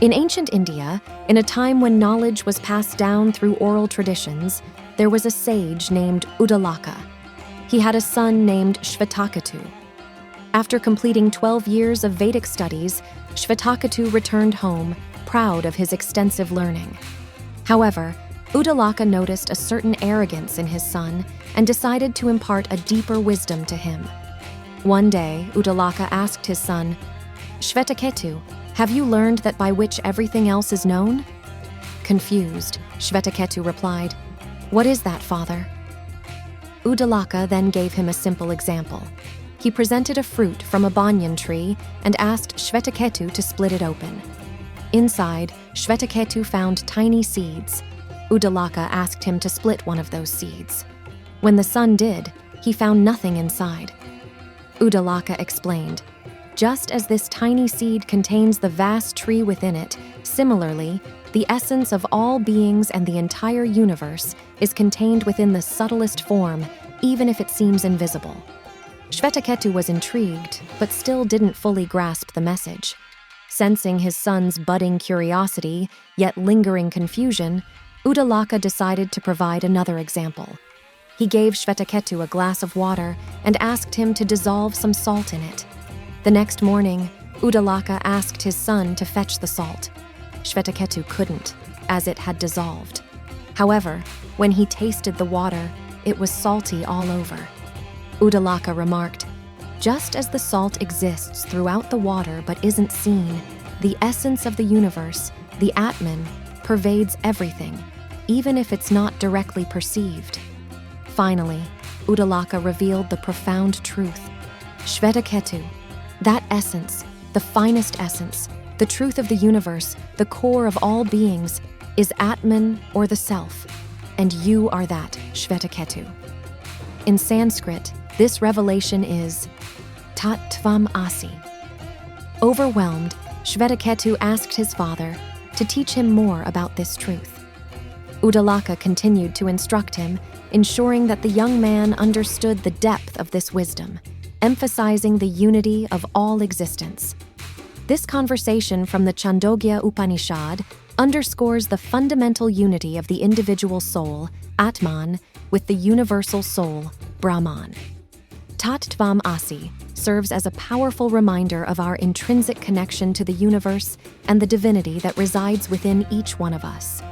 In ancient India, in a time when knowledge was passed down through oral traditions, there was a sage named Uddalaka. He had a son named Shvetaketu. After completing 12 years of Vedic studies, Shvetaketu returned home, proud of his extensive learning. However, Uddalaka noticed a certain arrogance in his son and decided to impart a deeper wisdom to him. One day, Uddalaka asked his son, "Shvetaketu, have you learned that by which everything else is known?" Confused, Shvetaketu replied, "What is that, father?" Uddalaka then gave him a simple example. He presented a fruit from a banyan tree and asked Shvetaketu to split it open. Inside, Shvetaketu found tiny seeds. Uddalaka asked him to split one of those seeds. When the son did, he found nothing inside. Uddalaka explained, "Just as this tiny seed contains the vast tree within it, similarly, the essence of all beings and the entire universe is contained within the subtlest form, even if it seems invisible." Shvetaketu was intrigued, but still didn't fully grasp the message. Sensing his son's budding curiosity, yet lingering confusion, Uddalaka decided to provide another example. He gave Shvetaketu a glass of water and asked him to dissolve some salt in it. The next morning, Uddalaka asked his son to fetch the salt. Shvetaketu couldn't, as it had dissolved. However, when he tasted the water, it was salty all over. Uddalaka remarked, "Just as the salt exists throughout the water but isn't seen, the essence of the universe, the Atman, pervades everything, even if it's not directly perceived." Finally, Uddalaka revealed the profound truth. Shvetaketu, that essence, the finest essence, the truth of the universe, the core of all beings, is Atman or the Self, and you are that, Shvetaketu. In Sanskrit, this revelation is Tat Tvam Asi. Overwhelmed, Shvetaketu asked his father to teach him more about this truth. Uddalaka continued to instruct him, ensuring that the young man understood the depth of this wisdom, emphasizing the unity of all existence. This conversation from the Chandogya Upanishad underscores the fundamental unity of the individual soul, Atman, with the universal soul, Brahman. Tat Tvam Asi serves as a powerful reminder of our intrinsic connection to the universe and the divinity that resides within each one of us.